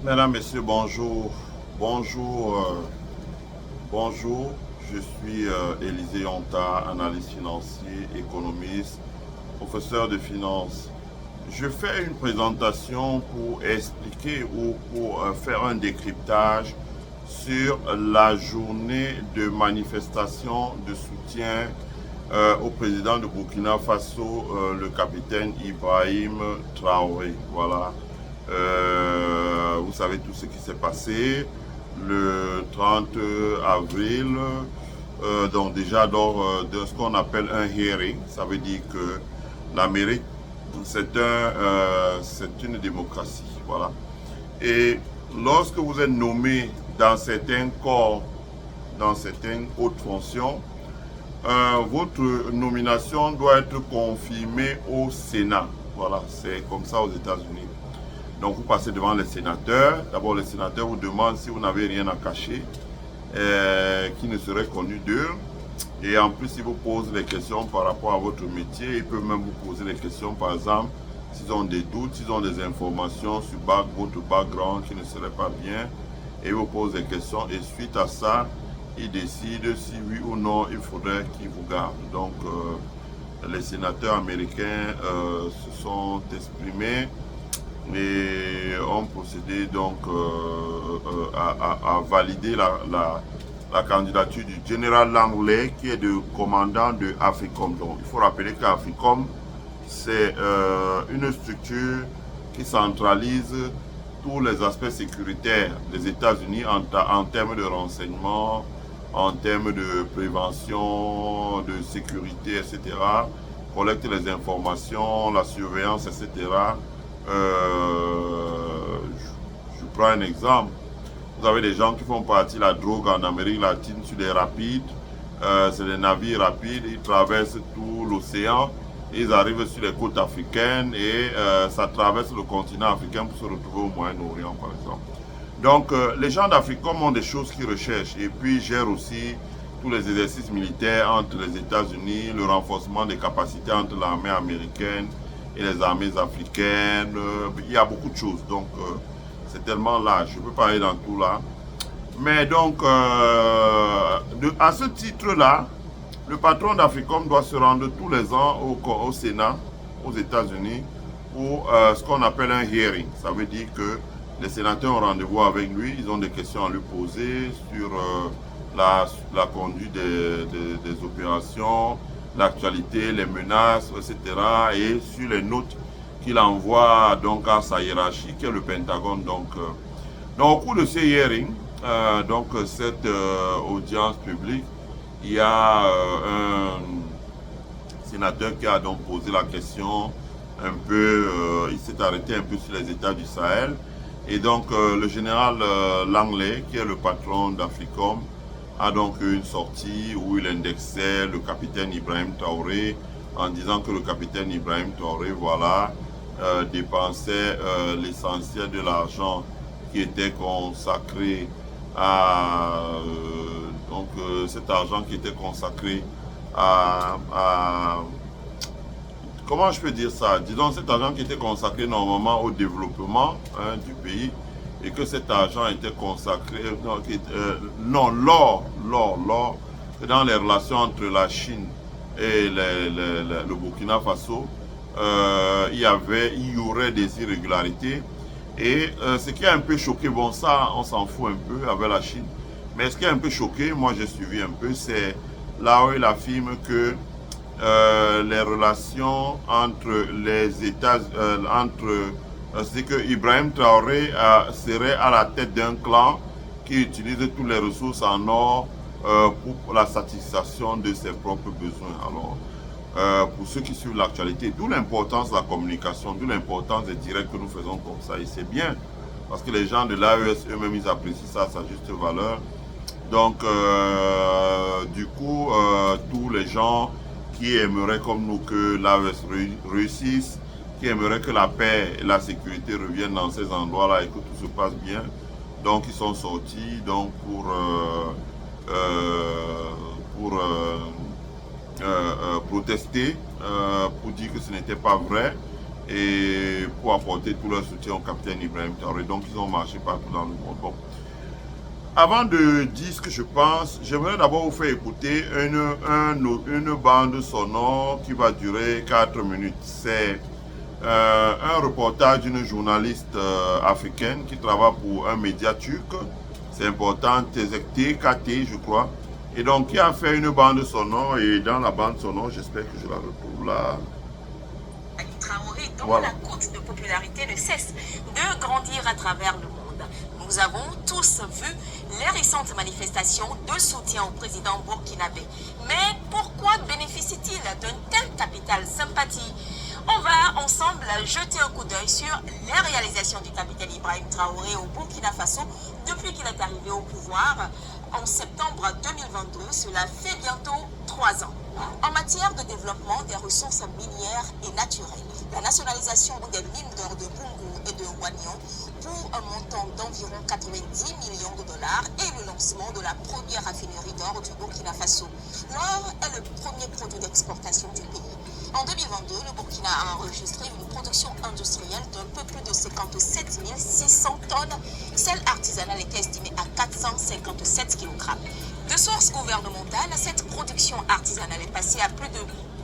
Mesdames, Messieurs, bonjour. Bonjour. Bonjour. Je suis Élisée Honta, analyste financier, économiste, professeur de finance. Je fais une présentation pour expliquer ou pour faire un décryptage sur la journée de manifestation de soutien au président de Burkina Faso, le capitaine Ibrahim Traoré. Voilà. Vous savez tout ce qui s'est passé le 30 avril. Donc déjà lors de ce qu'on appelle un hearing, ça veut dire que l'Amérique, c'est une démocratie. Voilà. Et lorsque vous êtes nommé dans certains corps, dans certaines hautes fonctions, votre nomination doit être confirmée au Sénat. Voilà, c'est comme ça aux États-Unis. Donc vous passez devant les sénateurs. D'abord, les sénateurs vous demandent si vous n'avez rien à cacher, qui ne serait connu d'eux. Et en plus, ils vous posent des questions par rapport à votre métier. Ils peuvent même vous poser des questions, par exemple, s'ils ont des doutes, s'ils ont des informations sur votre background qui ne serait pas bien. Et ils vous posent des questions. Et suite à ça, ils décident si oui ou non il faudrait qu'ils vous gardent. Donc, les sénateurs américains se sont exprimés et ont procédé donc à valider la candidature du général Langlais qui est le commandant de Africom. Donc il faut rappeler qu'Africom c'est une structure qui centralise tous les aspects sécuritaires des États-Unis en termes de renseignement, en termes de prévention, de sécurité, etc. Collecte les informations, la surveillance, etc. Je prends un exemple. Vous avez des gens qui font partie de la drogue en Amérique latine sur des rapides. C'est des navires rapides. Ils traversent tout l'océan. Ils arrivent sur les côtes africaines et ça traverse le continent africain pour se retrouver au Moyen-Orient, par exemple. Donc, les gens d'Africom ont des choses qu'ils recherchent et puis ils gèrent aussi tous les exercices militaires entre les États-Unis, le renforcement des capacités entre l'armée américaine et les armées africaines. Il y a beaucoup de choses. Donc, c'est tellement large. Je ne peux pas aller dans tout là. Mais donc, à ce titre-là, le patron d'Africom doit se rendre tous les ans au Sénat, aux États-Unis, pour ce qu'on appelle un hearing. Ça veut dire que les sénateurs ont rendez-vous avec lui, ils ont des questions à lui poser sur la conduite des opérations, l'actualité, les menaces, etc. Et sur les notes qu'il envoie donc à sa hiérarchie, qui est le Pentagone. Donc au cours de ces hearings, donc cette audience publique, il y a un sénateur qui a donc posé la question un peu, il s'est arrêté un peu sur les États du Sahel. Et donc le général Langley, qui est le patron d'Africom, a donc eu une sortie où il indexait le capitaine Ibrahim Traoré en disant que le capitaine Ibrahim Traoré, voilà, dépensait l'essentiel de l'argent qui était consacré à cet argent qui était consacré à comment je peux dire ça? Disons cet argent qui était consacré normalement au développement du pays et que cet argent était consacré non l'or dans les relations entre la Chine et le Burkina Faso il y aurait des irrégularités et ce qui a un peu choqué, bon ça on s'en fout un peu avec la Chine, mais ce qui a un peu choqué, moi j'ai suivi un peu, c'est là où il affirme que les relations entre les États, c'est que Ibrahim Traoré serait à la tête d'un clan qui utilise toutes les ressources en or pour la satisfaction de ses propres besoins. Alors, pour ceux qui suivent l'actualité, d'où l'importance de la communication, d'où l'importance des directs que nous faisons comme ça. Et c'est bien, parce que les gens de l'AES eux-mêmes, ils apprécient ça à sa juste valeur. Donc, du coup, tous les gens qui aimeraient comme nous que l'AES réussisse, qui aimeraient que la paix et la sécurité reviennent dans ces endroits-là et que tout se passe bien. Donc ils sont sortis donc pour protester, pour dire que ce n'était pas vrai. et pour apporter tout leur soutien au capitaine Ibrahim Traoré. Donc ils ont marché partout dans le monde. Bon. Avant de dire ce que je pense, j'aimerais d'abord vous faire écouter une bande sonore qui va durer 4 minutes. C'est un reportage d'une journaliste africaine qui travaille pour un média turc. C'est important, TKT, je crois. Et donc, qui a fait une bande sonore. Et dans la bande sonore, j'espère que je la retrouve là. Traoré, dont la cote de popularité ne cesse de grandir à travers le monde. Nous avons tous vu les récentes manifestations de soutien au président burkinabé. Mais pourquoi bénéficie-t-il d'un tel capital sympathie? On va ensemble jeter un coup d'œil sur les réalisations du capitaine Ibrahim Traoré au Burkina Faso depuis qu'il est arrivé au pouvoir en septembre 2022. Cela fait bientôt 3 ans. En matière de développement des ressources minières et naturelles, la nationalisation des mines d'or de Bungu et de Wagnon pour un montant d'environ 90 millions de dollars et le lancement de la première raffinerie d'or du Burkina Faso. L'or est le premier produit d'exportation du pays. En 2022, le Burkina a enregistré une production industrielle d'un peu plus de 57 600 tonnes. Celle artisanale était estimée à 457 kg. De sources gouvernementales, cette production artisanale est passée à plus de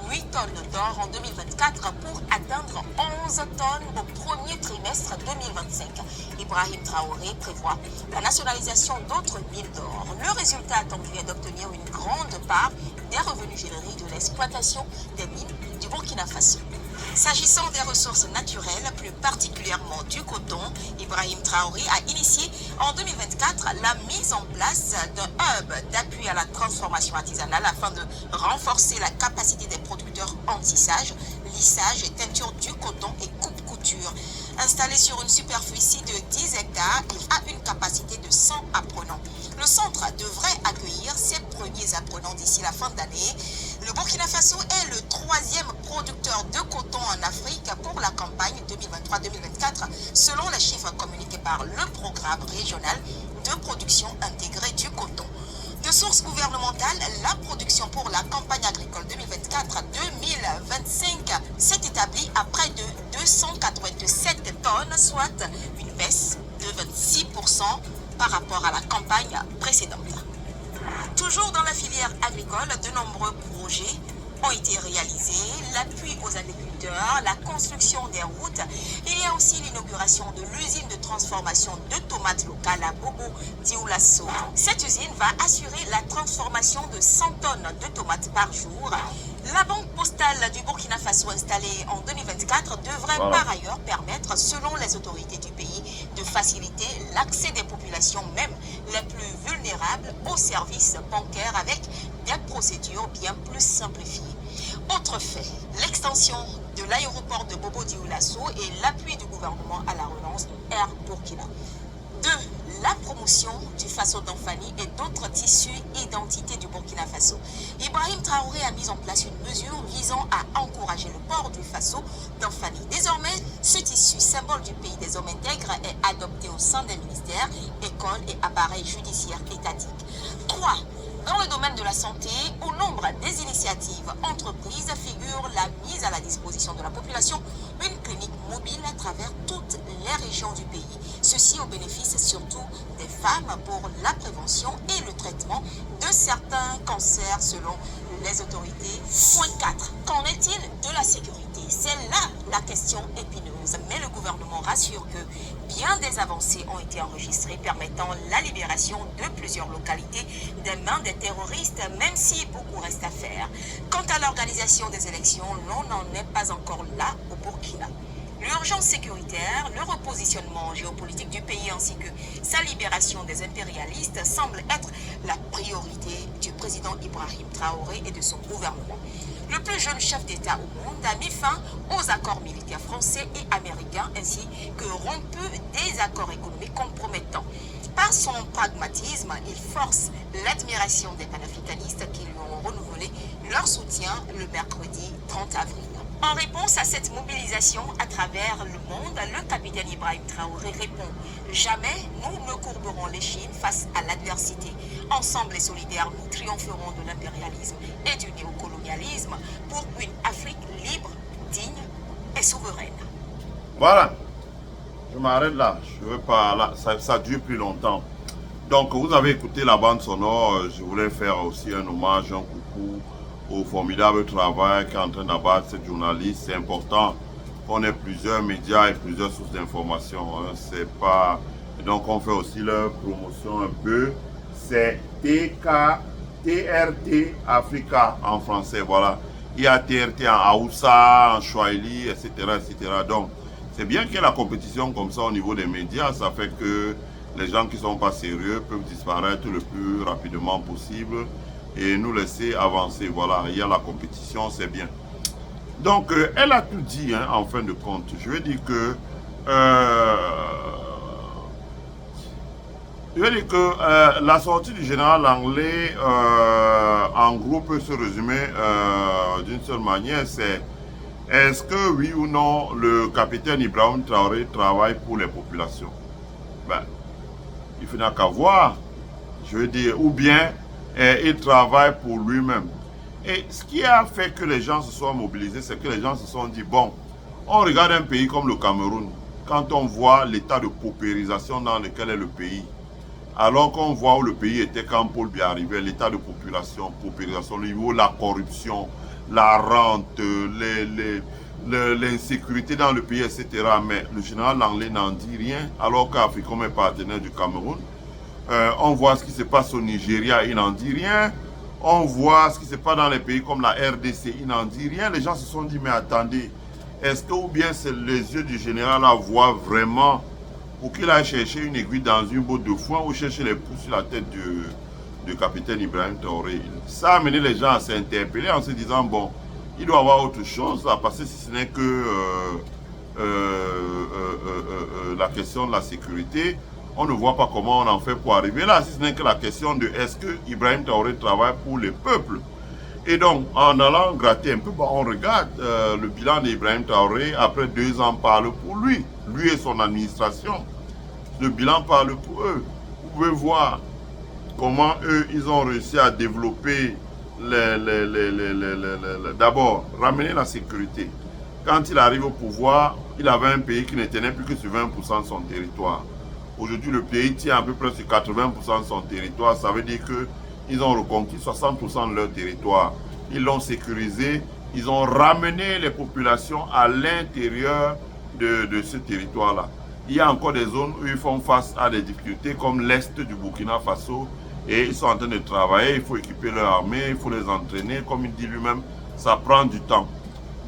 8 tonnes d'or en 2024 pour atteindre 11 tonnes au premier trimestre 2025. Ibrahim Traoré prévoit la nationalisation d'autres mines d'or. Le résultat attendu est d'obtenir une grande part des revenus générés de l'exploitation des mines du Burkina Faso. S'agissant des ressources naturelles, plus particulièrement du coton, Ibrahim Traoré a initié en 2024 la mise en place d'un hub d'appui à la transformation artisanale afin de renforcer la capacité des producteurs en tissage, lissage et teinture du coton et coupe-couture. Installé sur une superficie de 10 hectares, il a une capacité de 100 apprenants. Le centre devrait accueillir ses premiers apprenants d'ici la fin d'année. Le Burkina Faso est le 3e producteur de coton en Afrique pour la campagne 2023-2024, selon les chiffres communiqués par le programme régional de production intégrée du coton. De sources gouvernementales, la production pour la campagne agricole 2024-2025 s'est établie à près de 287 tonnes, soit une baisse de 26% par rapport à la campagne précédente. Toujours dans la filière agricole, de nombreux projets ont été réalisés, l'appui aux agriculteurs, la construction des routes. Il y a aussi l'inauguration de l'usine de transformation de tomates locales à Bobo Dioulasso. Cette usine va assurer la transformation de 100 tonnes de tomates par jour. La banque postale du Burkina Faso installée en 2024 devrait par ailleurs permettre, selon les autorités du pays, de faciliter l'accès des populations, même les plus vulnérables, aux services bancaires avec des procédures bien plus simplifiées. Autre fait, l'extension de l'aéroport de Bobo Dioulasso et l'appui du gouvernement à la relance de Air Burkina. 2. La promotion du Faso d'Anfani et d'autres tissus identités du Burkina Faso. Ibrahim Traoré a mis en place une mesure visant à encourager le port du Faso d'Anfani. Désormais, ce tissu, symbole du pays des hommes intègres, est adopté au sein des ministères, écoles et appareils judiciaires étatiques. 3. Dans le domaine de la santé, au nombre des initiatives entreprises figure la mise à la disposition de la population une clinique mobile à travers toutes les régions du pays. Ceci au bénéfice surtout des femmes pour la prévention et le traitement de certains cancers selon les autorités. Point 4. Qu'en est-il de la sécurité? C'est là la question épineuse, mais le gouvernement rassure que bien des avancées ont été enregistrées permettant la libération de plusieurs localités des mains des terroristes, même si beaucoup reste à faire. Quant à l'organisation des élections, l'on n'en est pas encore là au Burkina. L'urgence sécuritaire, le repositionnement géopolitique du pays ainsi que sa libération des impérialistes semblent être la priorité du président Ibrahim Traoré et de son gouvernement. Le plus jeune chef d'État au monde a mis fin aux accords militaires français et américains ainsi que rompu des accords économiques compromettants. Par son pragmatisme, il force l'admiration des panafricanistes qui lui ont renouvelé leur soutien le mercredi 30 avril. En réponse à cette mobilisation à travers le monde, le capitaine Ibrahim Traoré répond « Jamais nous ne courberons l'échine face à l'adversité. Ensemble et solidaires, nous triompherons de l'impérialisme et du néocolonialisme pour une Afrique libre, digne et souveraine. » Voilà. Je m'arrête là. Je veux pas là. Ça dure plus longtemps. Donc, vous avez écouté la bande sonore. Je voulais faire aussi un hommage, un coucou au formidable travail qu'est en train d'abattre cette journaliste. C'est important qu'on ait plusieurs médias et plusieurs sources d'informations. Hein. C'est pas... Et donc, on fait aussi leur promotion un peu. C'est TRT Africa en français. Voilà. Il y a TRT en Hausa, en Swahili, etc., etc. Donc, c'est bien qu'il y ait la compétition comme ça au niveau des médias. Ça fait que les gens qui ne sont pas sérieux peuvent disparaître le plus rapidement possible et nous laisser avancer. Voilà, il y a la compétition, c'est bien. Donc, elle a tout dit, hein, en fin de compte. Je veux dire que... la sortie du général anglais, en gros, peut se résumer d'une seule manière, c'est est-ce que oui ou non le capitaine Ibrahim Traoré travaille pour les populations? Ben, il n'a qu'à voir, je veux dire, ou bien il travaille pour lui-même. Et ce qui a fait que les gens se soient mobilisés, c'est que les gens se sont dit, bon, on regarde un pays comme le Cameroun, quand on voit l'état de paupérisation dans lequel est le pays, alors qu'on voit où le pays était quand Paul Biya arrivait, l'état de paupérisation, le niveau, la corruption, la rente, l'insécurité dans le pays, etc. Mais le général Langlais n'en dit rien, alors qu'Africom est partenaire du Cameroun. On voit ce qui se passe au Nigeria, il n'en dit rien. On voit ce qui se passe dans les pays comme la RDC, il n'en dit rien. Les gens se sont dit, mais attendez, est-ce que ou bien c'est les yeux du général à voir vraiment pour qu'il aille chercher une aiguille dans une botte de foin ou chercher les pouces sur la tête du capitaine Ibrahim Traoré? Ça a amené les gens à s'interpeller en se disant, bon, il doit y avoir autre chose à passer si ce n'est que la question de la sécurité. On ne voit pas comment on en fait pour arriver là, si ce n'est que la question de est-ce que Ibrahim Traoré travaille pour le peuple. Et donc, en allant gratter un peu, on regarde le bilan d'Ibrahim Traoré, après 2 ans, parle pour lui et son administration. Le bilan parle pour eux. Vous pouvez voir comment eux, ils ont réussi à développer, d'abord, ramener la sécurité. Quand il arrive au pouvoir, il avait un pays qui ne tenait plus que sur 20% de son territoire. Aujourd'hui, le pays tient à peu près sur 80% de son territoire. Ça veut dire qu'ils ont reconquis 60% de leur territoire. Ils l'ont sécurisé. Ils ont ramené les populations à l'intérieur de ce territoire-là. Il y a encore des zones où ils font face à des difficultés comme l'est du Burkina Faso. Et ils sont en train de travailler. Il faut équiper leur armée, il faut les entraîner. Comme il dit lui-même, ça prend du temps.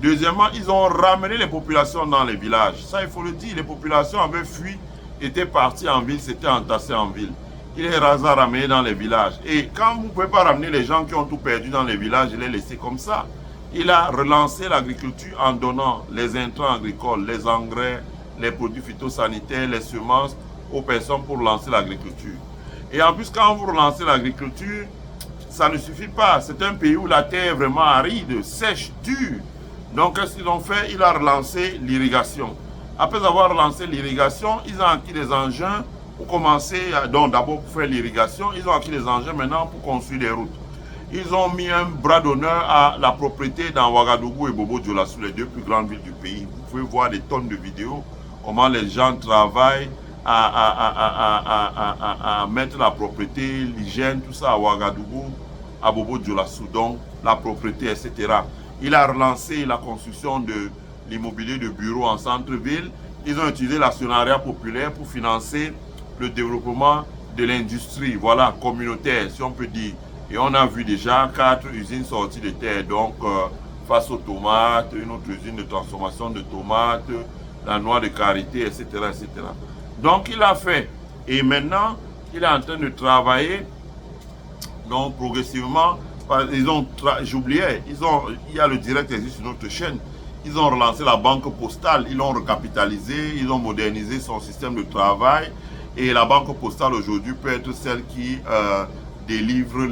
Deuxièmement, ils ont ramené les populations dans les villages. Ça, il faut le dire. Les populations avaient fui, étaient partis en ville, s'étaient entassés en ville. Il les a ramenés dans les villages. Et quand vous ne pouvez pas ramener les gens qui ont tout perdu dans les villages et les laisser comme ça, il a relancé l'agriculture en donnant les intrants agricoles, les engrais, les produits phytosanitaires, les semences aux personnes pour lancer l'agriculture. Et en plus, quand vous relancez l'agriculture, ça ne suffit pas. C'est un pays où la terre est vraiment aride, sèche, dure. Donc, qu'est-ce qu'ils ont fait? Il a relancé l'irrigation. Après avoir relancé l'irrigation, ils ont acquis des engins pour commencer, donc d'abord pour faire l'irrigation, ils ont acquis des engins maintenant pour construire des routes. Ils ont mis un bras d'honneur à la propriété dans Ouagadougou et Bobo-Dioulasso, les 2 plus grandes villes du pays. Vous pouvez voir des tonnes de vidéos, comment les gens travaillent à mettre la propriété, l'hygiène, tout ça à Ouagadougou, à Bobo-Dioulasso, donc la propriété, etc. Il a relancé la construction de l'immobilier de bureaux en centre-ville. Ils ont utilisé l'actionnariat populaire pour financer le développement de l'industrie, voilà, communautaire, si on peut dire. Et on a vu déjà 4 usines sorties de terre, donc face aux tomates, une autre usine de transformation de tomates, la noix de karité, etc., etc. Donc il a fait. Et maintenant, il est en train de travailler, donc progressivement, j'oubliais, il y a le direct qui existe sur notre chaîne. Ils ont relancé la banque postale, ils l'ont recapitalisé, ils ont modernisé son système de travail. Et la banque postale aujourd'hui peut être celle qui délivre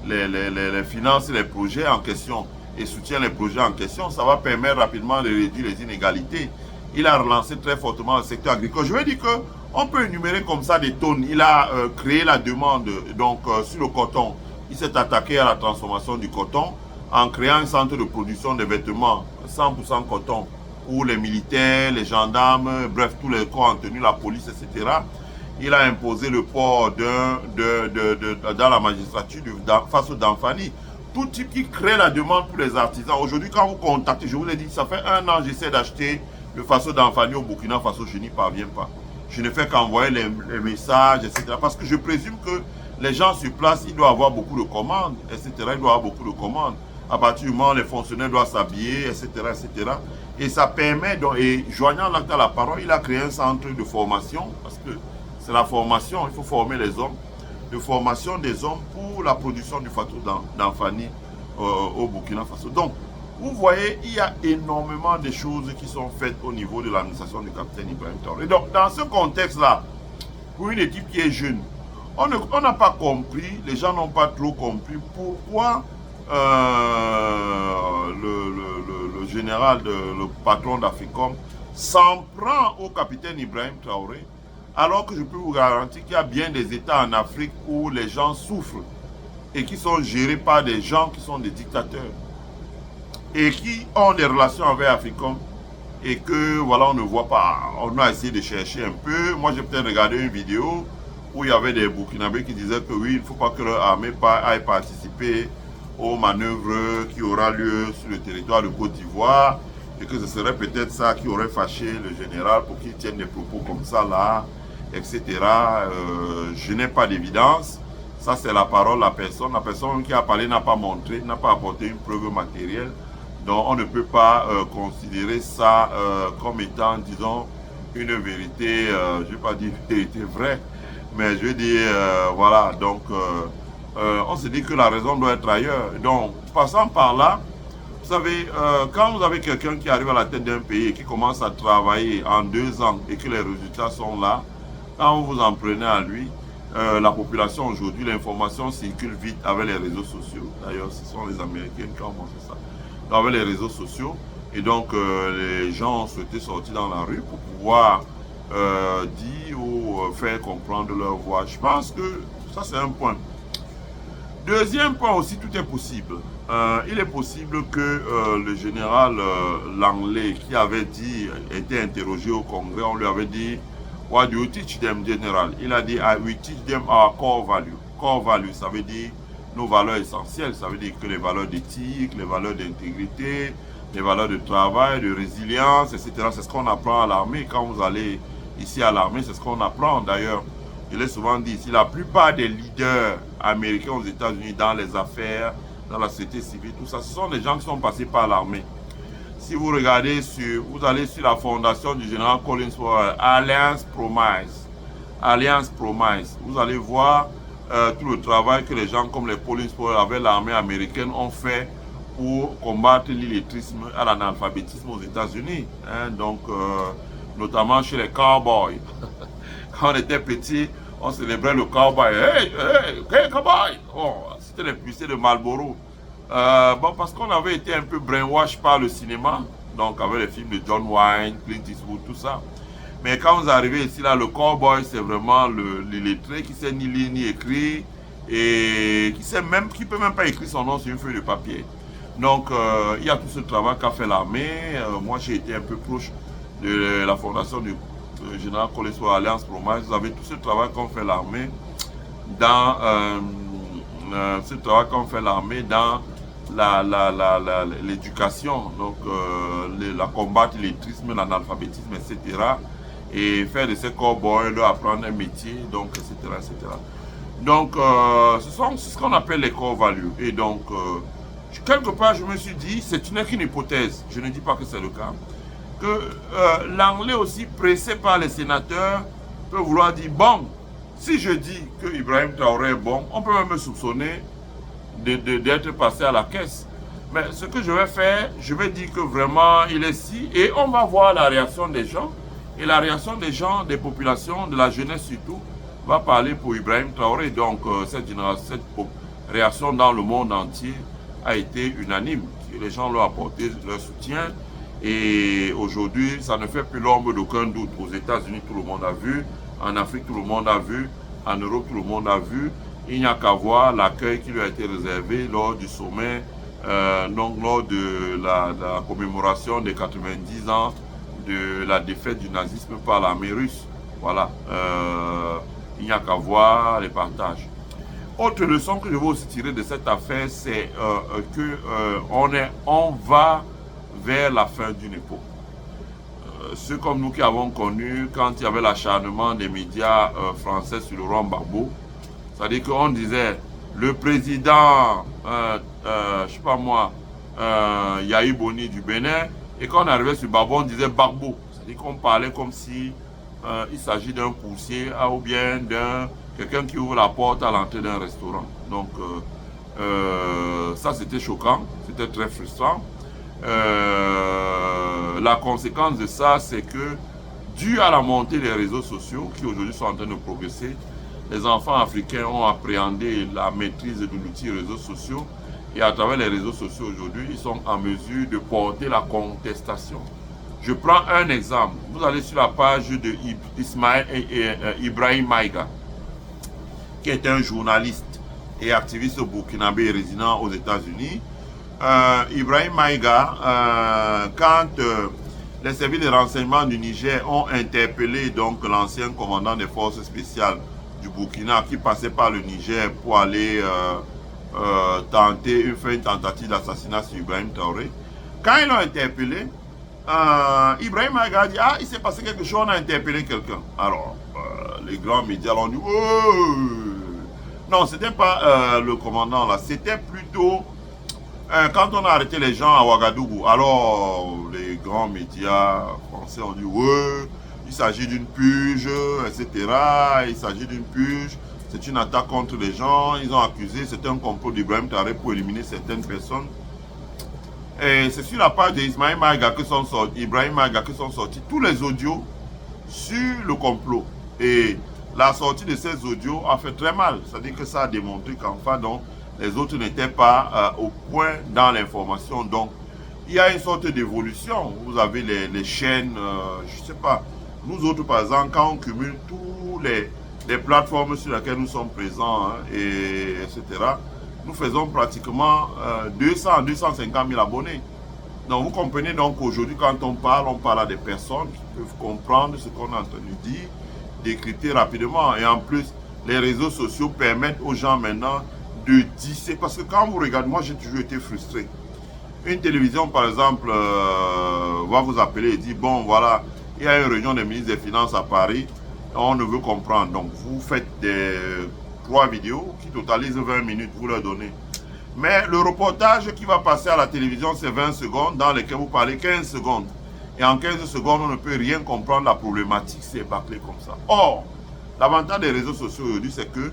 les finances et les projets en question et soutient les projets en question. Ça va permettre rapidement de réduire les inégalités. Il a relancé très fortement le secteur agricole. Je veux dire qu'on peut énumérer comme ça des tonnes. Il a créé la demande donc, sur le coton. Il s'est attaqué à la transformation du coton en créant un centre de production de vêtements 100% coton où les militaires, les gendarmes, bref, tous les corps en tenue, la police, etc., il a imposé le port dans la magistrature face aux Damfani. Tout type qui crée la demande pour les artisans. Aujourd'hui, quand vous contactez, je vous l'ai dit, ça fait 1 an, j'essaie d'acheter le Faso Damfani au Burkina Faso, je n'y parviens pas. Je ne fais qu'envoyer les messages, etc. Parce que je présume que les gens sur place, ils doivent avoir beaucoup de commandes, etc. Ils doivent avoir beaucoup de commandes. À partir du moment où les fonctionnaires doivent s'habiller, etc., etc. Et ça permet, donc, et joignant l'acte à la parole, il a créé un centre de formation, parce que c'est la formation, il faut former les hommes, de formation des hommes pour la production du Faso Damfani au Burkina Faso. Donc, vous voyez, il y a énormément de choses qui sont faites au niveau de l'administration du capitaine Ibrahim Traoré. Donc, dans ce contexte-là, pour une équipe qui est jeune, on n'a pas compris, les gens n'ont pas trop compris pourquoi le général, le patron d'Africom s'en prend au capitaine Ibrahim Traoré, alors que je peux vous garantir qu'il y a bien des États en Afrique où les gens souffrent et qui sont gérés par des gens qui sont des dictateurs et qui ont des relations avec Africom et que voilà, on ne voit pas. On a essayé de chercher un peu. Moi, j'ai peut-être regardé une vidéo où il y avait des Burkinabés qui disaient que oui, il ne faut pas que leur armée aille participer aux manœuvres qui aura lieu sur le territoire de Côte d'Ivoire et que ce serait peut-être ça qui aurait fâché le général pour qu'il tienne des propos comme ça là, etc. Je n'ai pas d'évidence. Ça, c'est la parole de la personne. La personne qui a parlé n'a pas montré, n'a pas apporté une preuve matérielle. Donc, on ne peut pas considérer ça comme étant, disons, une vérité, je ne vais pas dire vérité vraie, mais je veux dire, voilà, donc, on se dit que la raison doit être ailleurs. Donc, passant par là, vous savez, quand vous avez quelqu'un qui arrive à la tête d'un pays et qui commence à travailler en 2 ans et que les résultats sont là, quand vous vous en prenez à lui, la population aujourd'hui, l'information circule vite avec les réseaux sociaux. D'ailleurs, ce sont les Américains qui ont commencé ça. Avec les réseaux sociaux. Et donc, les gens ont souhaité sortir dans la rue pour pouvoir dire ou faire comprendre leur voix. Je pense que ça, c'est un point. Deuxième point aussi, tout est possible. Il est possible que le général Langley, qui avait dit, été interrogé au Congrès, on lui avait dit, what do you teach them, General? Il a dit, we teach them our core value. Core value, ça veut dire nos valeurs essentielles. Ça veut dire que les valeurs d'éthique, les valeurs d'intégrité, les valeurs de travail, de résilience, etc. C'est ce qu'on apprend à l'armée. Quand vous allez ici à l'armée, c'est ce qu'on apprend. D'ailleurs, je l'ai souvent dit ici, la plupart des leaders américains aux États-Unis dans les affaires, dans la société civile, tout ça, ce sont des gens qui sont passés par l'armée. Si vous regardez vous allez sur la fondation du général Collins Powell, Alliance Promise, vous allez voir tout le travail que les gens comme les Collins Powell avec l'armée américaine ont fait pour combattre l'illettrisme et l'analphabétisme aux États-Unis. Hein, donc, notamment chez les cowboys. Quand on était petit, on célébrait le cowboy. Hey, cowboy! Oh, c'était les puissants de Marlboro. Bon, parce qu'on avait été un peu brainwash par le cinéma, donc avec les films de John Wayne, Clint Eastwood, tout ça. Mais quand vous arrivez ici, là, le cowboy, c'est vraiment l'illettré qui sait ni lire ni écrire et qui peut même pas écrire son nom sur une feuille de papier. Donc, il y a tout ce travail qu'a fait l'armée. Moi, j'ai été un peu proche de la fondation du général Collins Powell, Alliance Promise. Vous avez tout ce travail qu'ont fait l'armée dans l'éducation, donc la combattre l'illettrisme, l'analphabétisme, etc. Et faire de ces cowboys, leur apprendre un métier, donc, etc. etc. Donc, c'est ce qu'on appelle les core values. Et donc, quelque part, je me suis dit, c'est qu'une hypothèse, je ne dis pas que c'est le cas, que l'anglais aussi, pressé par les sénateurs, peut vouloir dire, bon, si je dis que Ibrahim Traoré est bon, on peut même me soupçonner d'être passé à la caisse. Mais ce que je vais faire, je vais dire que vraiment il est si, et on va voir la réaction des gens. Et la réaction des gens, des populations, de la jeunesse surtout, va parler pour Ibrahim Traoré. Donc cette réaction dans le monde entier a été unanime. Les gens leur ont apporté leur soutien. Et aujourd'hui, ça ne fait plus l'ombre d'aucun doute. Aux États-Unis, tout le monde a vu. En Afrique, tout le monde a vu. En Europe, tout le monde a vu. Il n'y a qu'à voir l'accueil qui lui a été réservé lors du sommet donc lors de la commémoration des 90 ans de la défaite du nazisme par l'armée russe. Voilà, il n'y a qu'à voir les partages. Autre leçon que je veux aussi tirer de cette affaire, c'est on va vers la fin d'une époque. Ceux comme nous qui avons connu quand il y avait l'acharnement des médias français sur le roi Gbagbo, c'est-à-dire qu'on disait le président, je sais pas moi, Yahi Boni du Bénin, et quand on arrivait sur Gbagbo, on disait Gbagbo. C'est-à-dire qu'on parlait comme si il s'agit d'un coursier ou bien d'un quelqu'un qui ouvre la porte à l'entrée d'un restaurant. Donc ça c'était choquant, c'était très frustrant. La conséquence de ça, c'est que dû à la montée des réseaux sociaux qui aujourd'hui sont en train de progresser, les enfants africains ont appréhendé la maîtrise de l'outil réseaux sociaux et à travers les réseaux sociaux aujourd'hui, ils sont en mesure de porter la contestation. Je prends un exemple. Vous allez sur la page de Ibrahim Maïga, qui est un journaliste et activiste burkinabé résident aux États-Unis. Ibrahim Maïga, quand les services de renseignement du Niger ont interpellé donc l'ancien commandant des forces spéciales du Burkina qui passait par le Niger pour aller faire une tentative d'assassinat sur Ibrahim Traoré, quand ils l'ont interpellé, Ibrahim Maïga a dit « Ah, il s'est passé quelque chose, on a interpellé quelqu'un. » Alors, les grands médias l'ont dit « Oh !» Non, c'était pas le commandant là, c'était plutôt quand on a arrêté les gens à Ouagadougou. Alors, les grands médias français ont dit « Ouais, il s'agit d'une purge, etc. Il s'agit d'une purge, c'est une attaque contre les gens. » Ils ont accusé, c'était un complot d'Ibrahim Traoré pour éliminer certaines personnes. Et c'est sur la page d'Ibrahim Maïga que sont sortis tous les audios sur le complot. Et la sortie de ces audios a fait très mal. C'est-à-dire que ça a démontré qu'enfin, donc, les autres n'étaient pas au point dans l'information. Donc, il y a une sorte d'évolution. Vous avez les chaînes, je ne sais pas. Nous autres, par exemple, quand on cumule tous les plateformes sur lesquelles nous sommes présents, etc., nous faisons pratiquement 200-250 000 abonnés. Donc, vous comprenez donc qu'aujourd'hui, quand on parle à des personnes qui peuvent comprendre ce qu'on est en train de dire, décrypter rapidement. Et en plus, les réseaux sociaux permettent aux gens maintenant de disser. Parce que quand vous regardez, moi j'ai toujours été frustré. Une télévision, par exemple, va vous appeler et dire, bon, voilà, il y a une réunion des ministres des Finances à Paris, on ne veut comprendre. Donc, vous faites 3 vidéos qui totalisent 20 minutes, vous leur donnez. Mais le reportage qui va passer à la télévision, c'est 20 secondes, dans lesquelles vous parlez 15 secondes. Et en 15 secondes, on ne peut rien comprendre, la problématique, c'est bâclé comme ça. Or, l'avantage des réseaux sociaux aujourd'hui, c'est que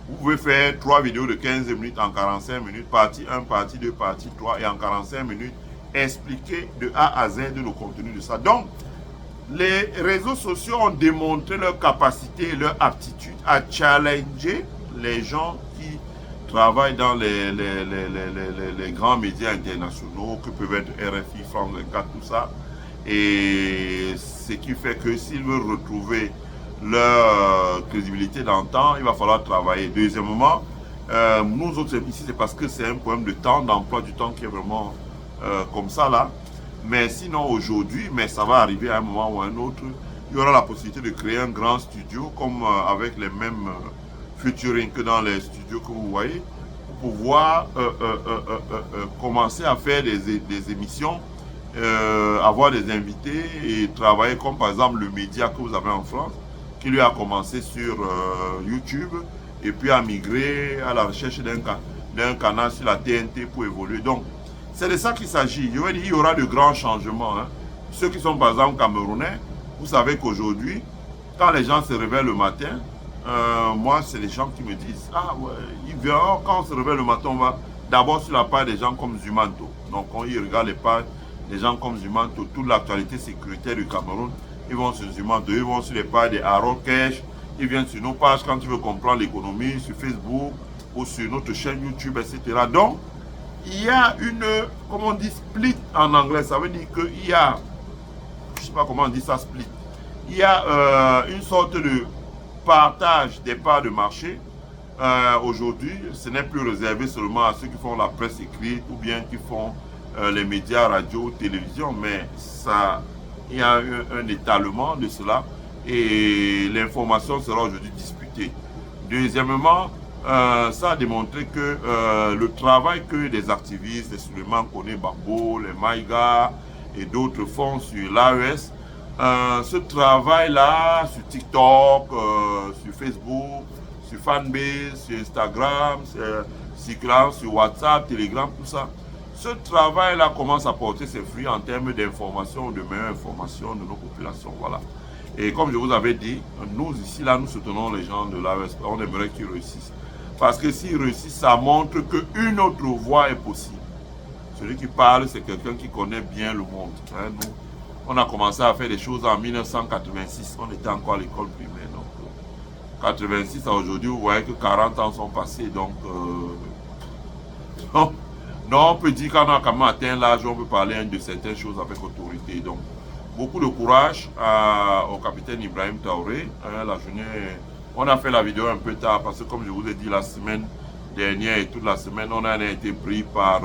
vous pouvez faire 3 vidéos de 15 minutes en 45 minutes, partie 1, partie 2, partie 3, et en 45 minutes, expliquer de A à Z le contenu de ça. Donc, les réseaux sociaux ont démontré leur capacité et leur aptitude à challenger les gens qui travaillent dans les grands médias internationaux, que peuvent être RFI, France 24, tout ça. Et ce qui fait que s'ils veulent retrouver leur crédibilité dans le temps, il va falloir travailler. Deuxièmement, nous autres ici, c'est parce que c'est un problème de temps, d'emploi du temps qui est vraiment comme ça là. Mais sinon aujourd'hui, mais ça va arriver à un moment ou à un autre, il y aura la possibilité de créer un grand studio comme avec les mêmes featuring que dans les studios que vous voyez, pour pouvoir commencer à faire des émissions, avoir des invités et travailler comme par exemple le média que vous avez en France, qui lui a commencé sur YouTube et puis a migré à la recherche d'un canal sur la TNT pour évoluer. Donc, c'est de ça qu'il s'agit. Je veux dire, il y aura de grands changements. Hein. Ceux qui sont par exemple camerounais, vous savez qu'aujourd'hui, quand les gens se réveillent le matin, moi, c'est les gens qui me disent, ah ouais, ils verront quand on se réveille le matin, on va d'abord sur la page des gens comme Zumanto. Donc, quand ils regardent les pages des gens comme Zumanto, toute l'actualité sécuritaire du Cameroun, ils vont sur Zumanto, ils vont sur les pages des Harold Cash, ils viennent sur nos pages quand tu veux comprendre l'économie, sur Facebook ou sur notre chaîne YouTube, etc. Donc, il y a une, comment on dit, split en anglais, ça veut dire qu'il y a, je ne sais pas comment on dit ça, split, il y a une sorte de partage des parts de marché aujourd'hui, ce n'est plus réservé seulement à ceux qui font la presse écrite ou bien qui font les médias, radio, télévision, mais ça, il y a un étalement de cela et l'information sera aujourd'hui disputée. Deuxièmement, ça a démontré que le travail que des activistes, les Suleiman Kone Babo, les Maïga et d'autres font sur l'AES, ce travail-là sur TikTok, sur Facebook, sur Fanbase, sur Instagram, sur WhatsApp, Telegram, tout ça, ce travail-là commence à porter ses fruits en termes d'information, de meilleure information de nos populations. Voilà. Et comme je vous avais dit, nous ici, là, nous soutenons les gens de l'AES. On aimerait qu'ils réussissent. Parce que s'ils réussissent, ça montre qu'une autre voie est possible. Celui qui parle, c'est quelqu'un qui connaît bien le monde. Hein, nous, on a commencé à faire des choses en 1986. On était encore à l'école primaire. Donc, 86 à aujourd'hui, vous voyez que 40 ans sont passés. Donc, non, on peut dire qu'on a quand même atteint l'âge où on peut parler de certaines choses avec autorité. Donc, beaucoup de courage au capitaine Ibrahim Traoré. La journée, on a fait la vidéo un peu tard parce que comme je vous ai dit la semaine dernière et toute la semaine, on a été pris par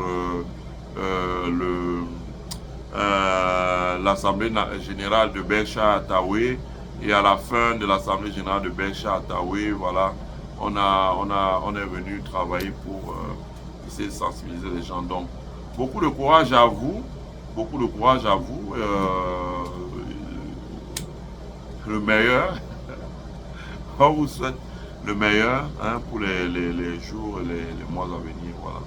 l'Assemblée générale de Berkshire Hathaway. Et à la fin de l'Assemblée générale de Berkshire Hathaway, voilà, on est venu travailler pour essayer de sensibiliser les gens. Donc, beaucoup de courage à vous. Beaucoup de courage à vous. Le meilleur. On vous souhaite le meilleur hein, pour les jours et les mois à venir. Voilà.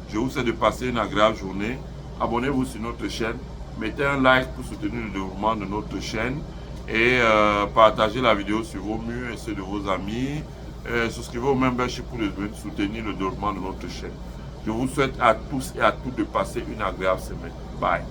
Je vous souhaite de passer une agréable journée. Abonnez-vous sur notre chaîne. Mettez un like pour soutenir le développement de notre chaîne. Et partagez la vidéo sur vos murs et ceux de vos amis. Souscrivez au membership pour soutenir le développement de notre chaîne. Je vous souhaite à tous et à toutes de passer une agréable semaine. Bye.